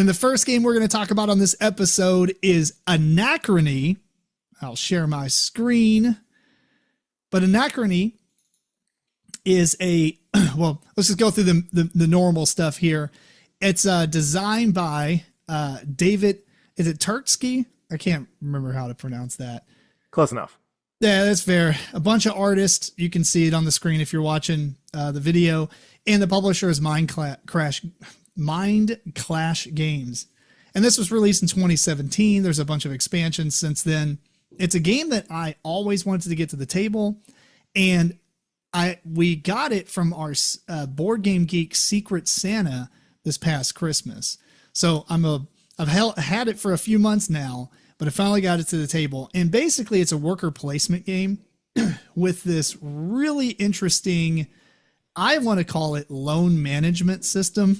And the first game we're going to talk about on this episode is Anachrony. I'll share my screen. But Anachrony is a, well, let's just go through the normal stuff here. It's designed by David, is it Turksky? I can't remember how to pronounce that. Close enough. Yeah, that's fair. A bunch of artists. You can see it on the screen if you're watching the video. And the publisher is Mind Clash Games. And this was released in 2017. There's a bunch of expansions since then. It's a game that I always wanted to get to the table. And we got it from our Board Game Geek Secret Santa this past Christmas. So I've had it for a few months now, but I finally got it to the table. And basically it's a worker placement game with this really interesting, I want to call it loan management system.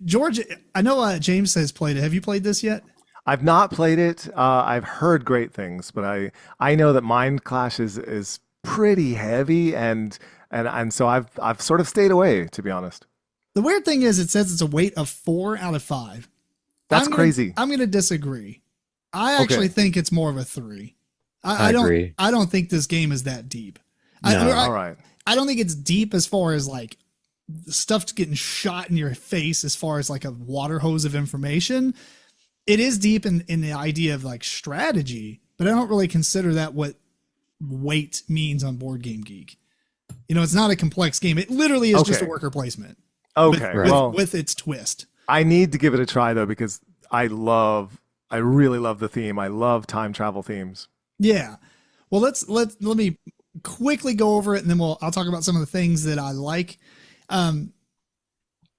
George, I know James has played it. Have you played this yet? I've not played it. I've heard great things, but I know that Mind Clash is pretty heavy, and so I've sort of stayed away, to be honest. The weird thing is, it says it's a weight of 4 out of 5. That's crazy. I'm going to disagree. I actually think it's more of a 3. I agree. I don't think this game is that deep. No. All right. I don't think it's deep as far as like stuff getting shot in your face as far as like a water hose of information. It is deep in the idea of like strategy, but I don't really consider that what weight means on Board Game Geek. You know, it's not a complex game. It literally is just a worker placement. Okay. With its twist. I need to give it a try though, because I really love the theme. I love time travel themes. Yeah. Well, let me quickly go over it, and then I'll talk about some of the things that I like.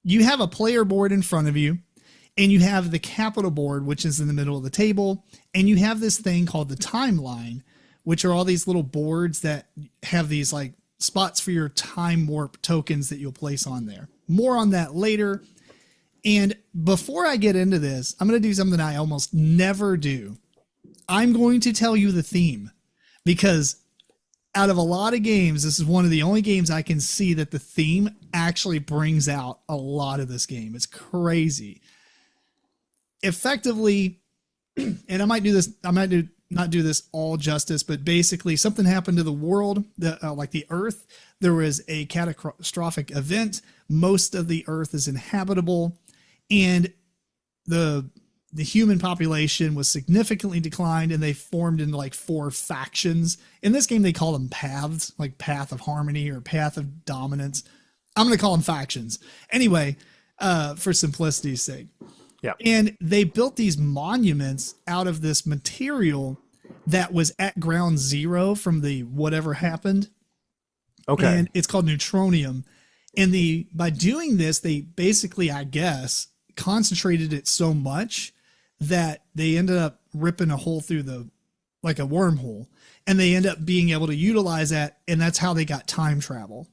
You have a player board in front of you, and you have the capital board, which is in the middle of the table, and you have this thing called the timeline, which are all these little boards that have these like spots for your time warp tokens that you'll place on there. More on that later. And before I get into this, I'm going to do something I almost never do. I'm going to tell you the theme, because out of a lot of games, this is one of the only games I can see that the theme actually brings out a lot of this game. It's crazy. Effectively, and I might not do this all justice, but basically something happened to the world, like the Earth. There was a catastrophic event. Most of the Earth is inhabitable, and the human population was significantly declined, and they formed into like 4 factions. In this game, they call them paths, like Path of Harmony or Path of Dominance. I'm going to call them factions. Anyway, for simplicity's sake. Yeah. And they built these monuments out of this material that was at ground zero from the whatever happened. Okay. And it's called neutronium. And by doing this, they basically, I guess, concentrated it so much that they ended up ripping a hole through like a wormhole, and they end up being able to utilize that. And that's how they got time travel.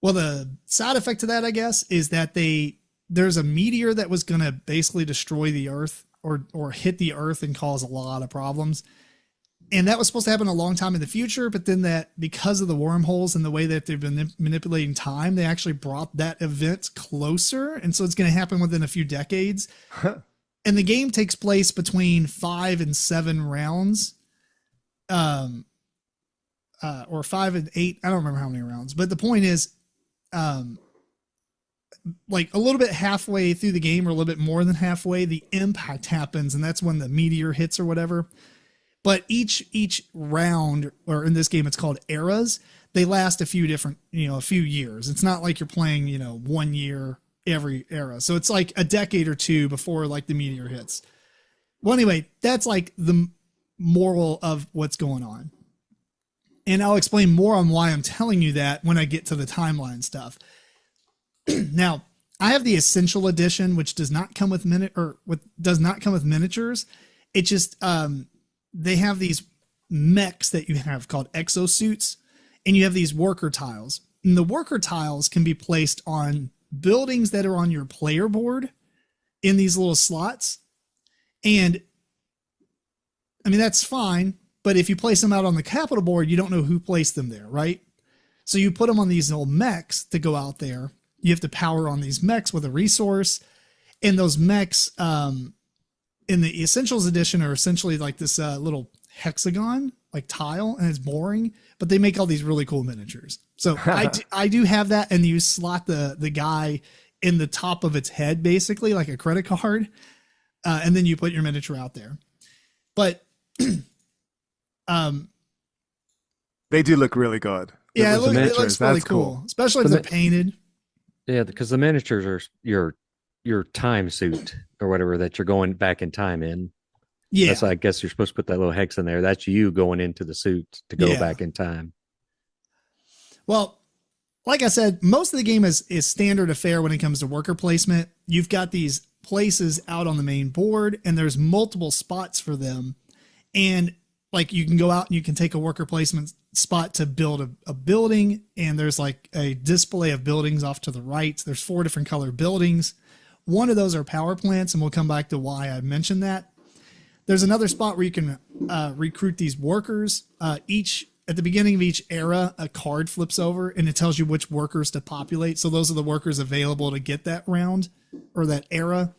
Well, the side effect to that, I guess, is that there's a meteor that was going to basically destroy the Earth or hit the Earth and cause a lot of problems. And that was supposed to happen a long time in the future, but then that, because of the wormholes and the way that they've been manipulating time, they actually brought that event closer. And so it's going to happen within a few decades. And the game takes place between 5 and 7 rounds. Or 5 and 8. I don't remember how many rounds, but the point is, like a little bit halfway through the game, or a little bit more than halfway, the impact happens, and that's when the meteor hits or whatever. But each round, or in this game, it's called eras. They last a few years. It's not like you're playing, 1 year every era. So it's like a decade or two before like the meteor hits. Well, anyway, that's like the moral of what's going on. And I'll explain more on why I'm telling you that when I get to the timeline stuff. Now, I have the Essential Edition, which does not come with miniatures. It just they have these mechs that you have called exosuits, and you have these worker tiles. And the worker tiles can be placed on buildings that are on your player board in these little slots. And I mean, that's fine, but if you place them out on the capital board, you don't know who placed them there, right? So you put them on these little mechs to go out there. you have to power on these mechs with a resource. And those mechs in the Essentials edition are essentially like this little hexagon, like tile, and it's boring, but they make all these really cool miniatures. So I do have that, and you slot the guy in the top of its head, basically like a credit card, and then you put your miniature out there. But they do look really good. Yeah, it looks really cool, especially if they're painted. Yeah, because the miniatures are your time suit or whatever that you're going back in time in. Yeah, that's, I guess you're supposed to put that little hex in there. That's you going into the suit to go back in time. Well, like I said, most of the game is standard affair when it comes to worker placement. You've got these places out on the main board, and there's multiple spots for them. And like you can go out and you can take a worker placement spot to build a building, and there's like a display of buildings off to the right. There's 4 different color buildings. One of those are power plants, and we'll come back to why I mentioned that. There's another spot where you can recruit these workers. At the beginning of each era, a card flips over and it tells you which workers to populate. So those are the workers available to get that round or that era.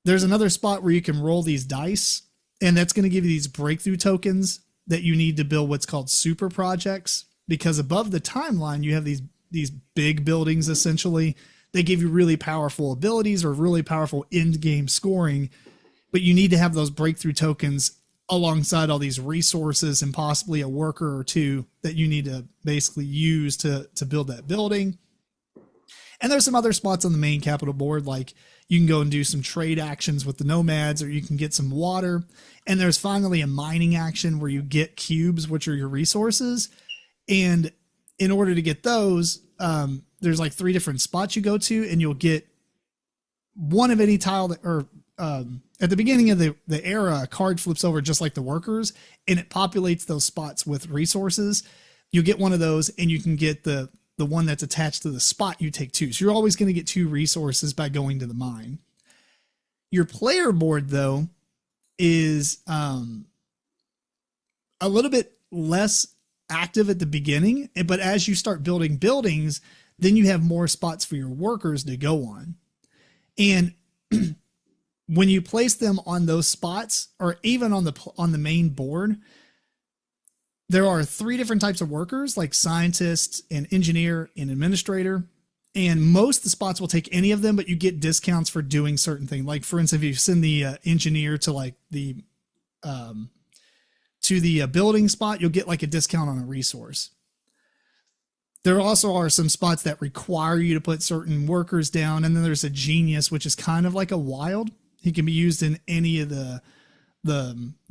There's another spot where you can roll these dice, and that's going to give you these breakthrough tokens that you need to build what's called super projects, because above the timeline, you have these big buildings. Essentially, they give you really powerful abilities or really powerful end game scoring, but you need to have those breakthrough tokens alongside all these resources and possibly a worker or two that you need to basically use to build that building. And there's some other spots on the main capital board, like you can go and do some trade actions with the nomads, or you can get some water. And there's finally a mining action where you get cubes, which are your resources. And in order to get those, there's like 3 different spots you go to, and you'll get one of any tile that, or at the beginning of the era, a card flips over just like the workers, and it populates those spots with resources. You get one of those, and you can get the one that's attached to the spot. You take 2. So you're always going to get 2 resources by going to the mine. Your player board, though, is a little bit less active at the beginning, but as you start building buildings, then you have more spots for your workers to go on. And when you place them on those spots, or even on the main board, there are 3 different types of workers, like scientists and engineer and administrator. And most of the spots will take any of them, but you get discounts for doing certain things. Like, for instance, if you send the engineer to like the building spot, you'll get like a discount on a resource. There also are some spots that require you to put certain workers down. And then there's a genius, which is kind of like a wild. He can be used in any of the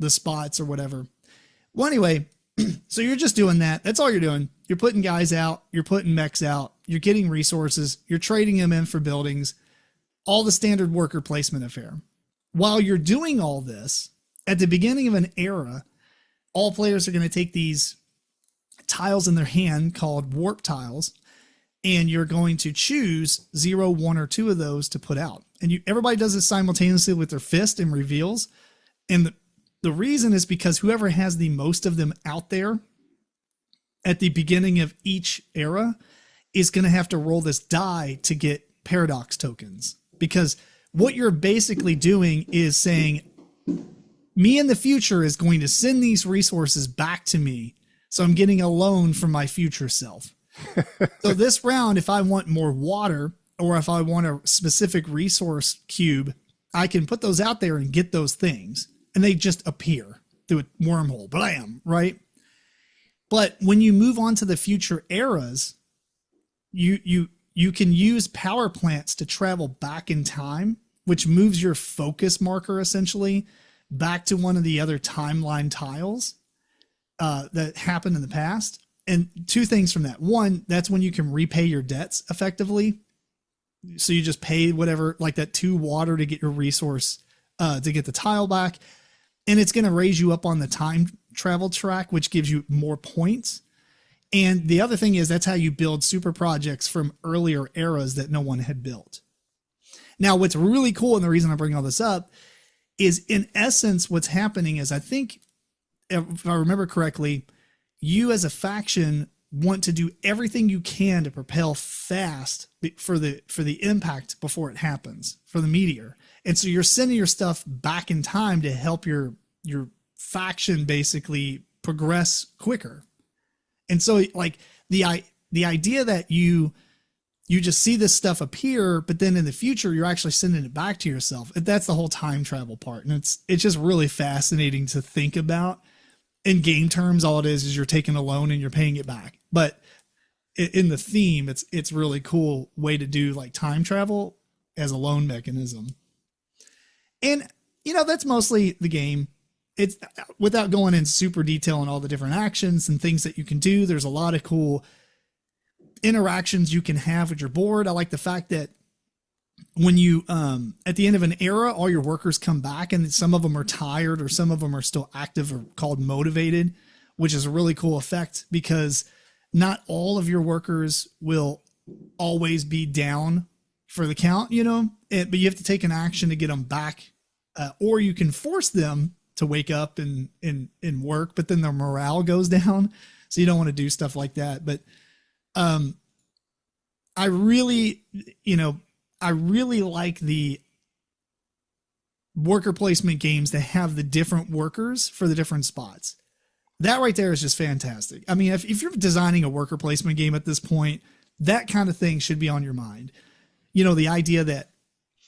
spots or whatever. Well, anyway, so you're just doing that. That's all you're doing. You're putting guys out. You're putting mechs out. You're getting resources. You're trading them in for buildings. All the standard worker placement affair. While you're doing all this, at the beginning of an era, all players are going to take these tiles in their hand called warp tiles, and you're going to choose 0, 1, or 2 of those to put out. And everybody does this simultaneously with their fist and reveals. And the reason is because whoever has the most of them out there at the beginning of each era is going to have to roll this die to get paradox tokens. Because what you're basically doing is saying, me in the future is going to send these resources back to me, so I'm getting a loan from my future self. So this round, if I want more water, or if I want a specific resource cube, I can put those out there and get those things, and they just appear through a wormhole. Blam, right? But when you move on to the future eras, you can use power plants to travel back in time, which moves your focus marker essentially back to one of the other timeline tiles that happened in the past. And 2 things from that. One, that's when you can repay your debts effectively. So you just pay whatever, like that 2 water to get your resource, to get the tile back. And it's going to raise you up on the time travel track, which gives you more points. And the other thing is that's how you build super projects from earlier eras that no one had built. Now, what's really cool, and the reason I bring all this up, is in essence, what's happening is, I think, if I remember correctly, you as a faction want to do everything you can to propel fast for the impact before it happens, for the meteor. And so you're sending your stuff back in time to help your faction basically progress quicker. And so like the idea that you just see this stuff appear, but then in the future you're actually sending it back to yourself. That's the whole time travel part. And it's just really fascinating to think about. In game terms, all it is you're taking a loan and you're paying it back. But in the theme, it's really cool way to do like time travel as a loan mechanism. And that's mostly the game. It's without going in super detail on all the different actions and things that you can do. There's a lot of cool interactions you can have with your board. I like the fact that when you at the end of an era, all your workers come back, and some of them are tired or some of them are still active or called motivated, which is a really cool effect because not all of your workers will always be down for the count, but you have to take an action to get them back, or you can force them to wake up and work, but then their morale goes down. So you don't want to do stuff like that. But I really like the worker placement games that have the different workers for the different spots. That right there is just fantastic. I mean, if you're designing a worker placement game at this point, that kind of thing should be on your mind. The idea that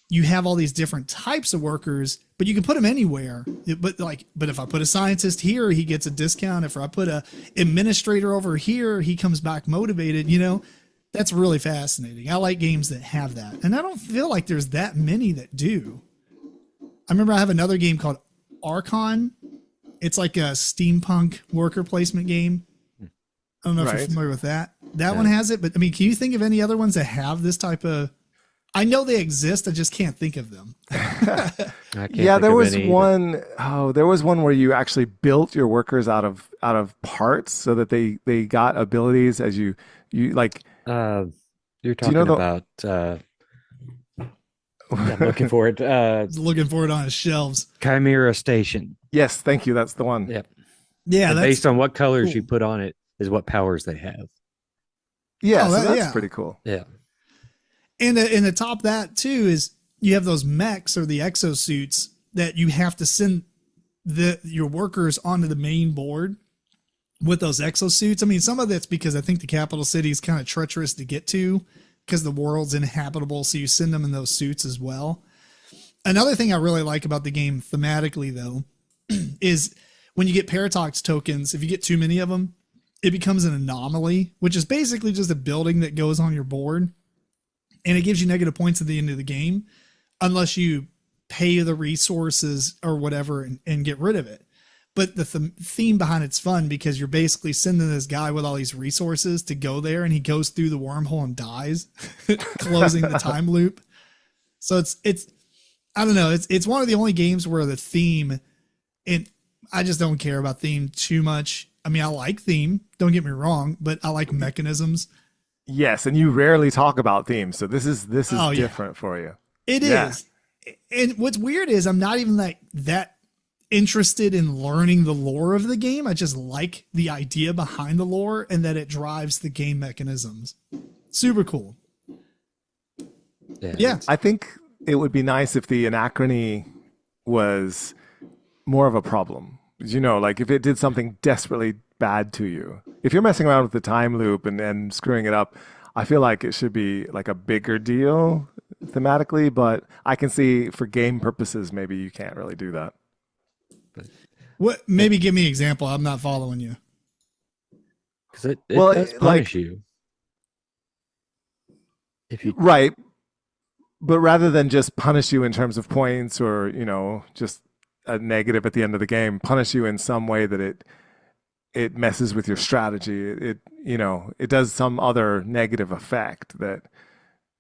you have all these different types of workers, but you can put them anywhere. But if I put a scientist here, he gets a discount. If I put a administrator over here, he comes back motivated, That's really fascinating. I like games that have that. And I don't feel like there's that many that do. I remember I have another game called Archon. It's like a steampunk worker placement game. I don't know if you're familiar with that. That one has it, but I mean, can you think of any other ones that have this type of... I know they exist, I just can't think of them. There was one. Oh, there was one where you actually built your workers out of parts so that they got abilities as you like... You're talking about I'm looking for it. Looking for it on his shelves. Chimera Station. Yes, thank you. That's the one. Yep. Yeah, based on what colors you put on it is what powers they have. Yeah, that's pretty cool. Yeah. And the top of that too is you have those mechs or the exosuits that you have to send your workers onto the main board with those exosuits. I mean, some of that's because I think the capital city is kind of treacherous to get to because the world's inhabitable. So you send them in those suits as well. Another thing I really like about the game thematically though, is when you get paradox tokens, if you get too many of them, it becomes an anomaly, which is basically just a building that goes on your board. And it gives you negative points at the end of the game, unless you pay the resources or whatever and get rid of it. But the theme behind it's fun because you're basically sending this guy with all these resources to go there, and he goes through the wormhole and dies, closing the time loop. So it's I don't know. It's one of the only games where the theme, and I just don't care about theme too much. I mean, I like theme, don't get me wrong, but I like mechanisms. Yes, and you rarely talk about themes, so this is different for you. It is. And what's weird is I'm not even like that interested in learning the lore of the game. I just like the idea behind the lore and that it drives the game mechanisms. Super cool. Yeah. I think it would be nice if the Anachrony was more of a problem. Like if it did something desperately bad to you. If you're messing around with the time loop and screwing it up, I feel like it should be like a bigger deal thematically, but I can see for game purposes, maybe you can't really do that. What? Maybe give me an example. I'm not following you. Because it does punish you. If you right, but rather than just punish you in terms of points or just a negative at the end of the game, punish you in some way that it messes with your strategy. It does some other negative effect that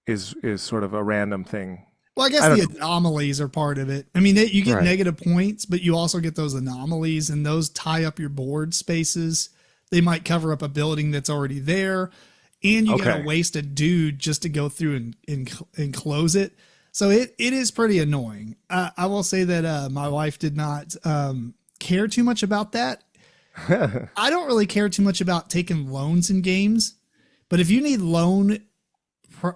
is sort of a random thing. Well, I guess the anomalies are part of it. I mean, you get negative points, but you also get those anomalies, and those tie up your board spaces. They might cover up a building that's already there, and you got to waste a dude just to go through and close it. So it is pretty annoying. I will say that my wife did not care too much about that. I don't really care too much about taking loans in games, but if you need loan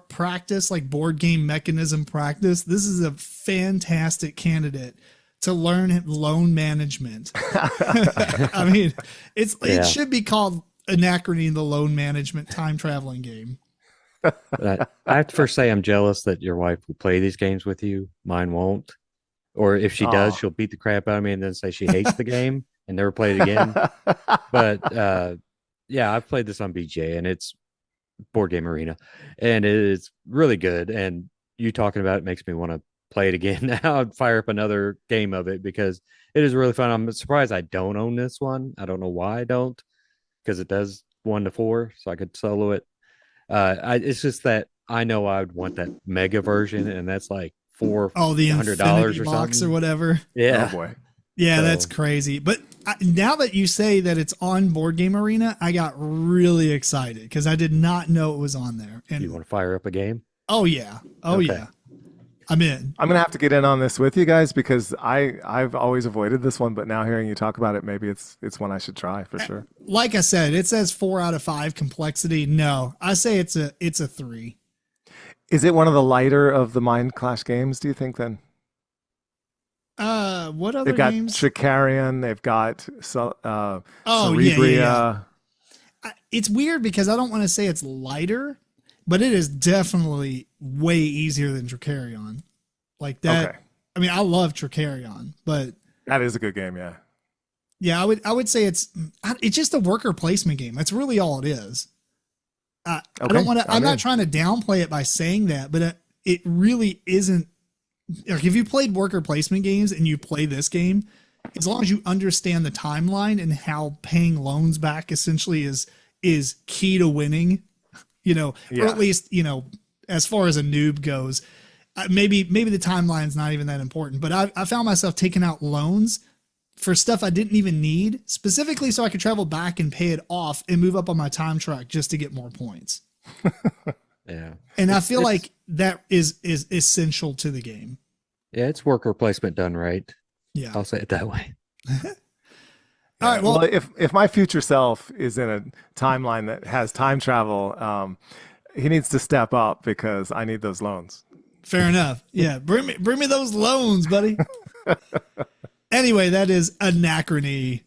practice, like board game mechanism practice, this is a fantastic candidate to learn loan management. I mean, it should be called Anachrony, the loan management time traveling game. I have to first say I'm jealous that your wife will play these games with you. Mine won't. Or if she does, she'll beat the crap out of me and then say she hates the game and never play it again. But yeah, I've played this on BGA and it's Board Game Arena and it is really good. And you talking about it makes me want to play it again now and fire up another game of it because it is really fun. I'm surprised I don't own this one. I don't know why I don't, because it does 1 to 4, so I could solo it. It's just that I know I would want that mega version, and that's like the $100 box or whatever. Yeah. Oh boy. Yeah, that's crazy. But now that you say that it's on Board Game Arena, I got really excited because I did not know it was on there. And you want to fire up a game? Oh yeah, yeah. I'm in. I'm gonna have to get in on this with you guys because I've always avoided this one, but now hearing you talk about it, maybe it's one I should try for sure. Like I said, it says 4 out of 5 complexity. No, I say it's a 3. Is it one of the lighter of the Mind Clash games? Do you think then? What other They've got games? Tricarion. They've got Cerebria. Yeah. It's weird because I don't want to say it's lighter, but it is definitely way easier than Tricarion. Like that. Okay. I mean, I love Tricarion, but that is a good game. Yeah. Yeah, I would say it's just a worker placement game. That's really all it is. I don't want to. I'm not trying to downplay it by saying that, but it really isn't. Like if you played worker placement games and you play this game, as long as you understand the timeline and how paying loans back essentially is key to winning, or at least as far as a noob goes, maybe the timeline's not even that important. But I found myself taking out loans for stuff I didn't even need, specifically so I could travel back and pay it off and move up on my time track just to get more points. Yeah. And I feel like that is essential to the game. Yeah, it's worker placement done right. Yeah. I'll say it that way. All right. Well, if my future self is in a timeline that has time travel, he needs to step up because I need those loans. Fair enough. Yeah. Bring me those loans, buddy. Anyway, that is Anachrony.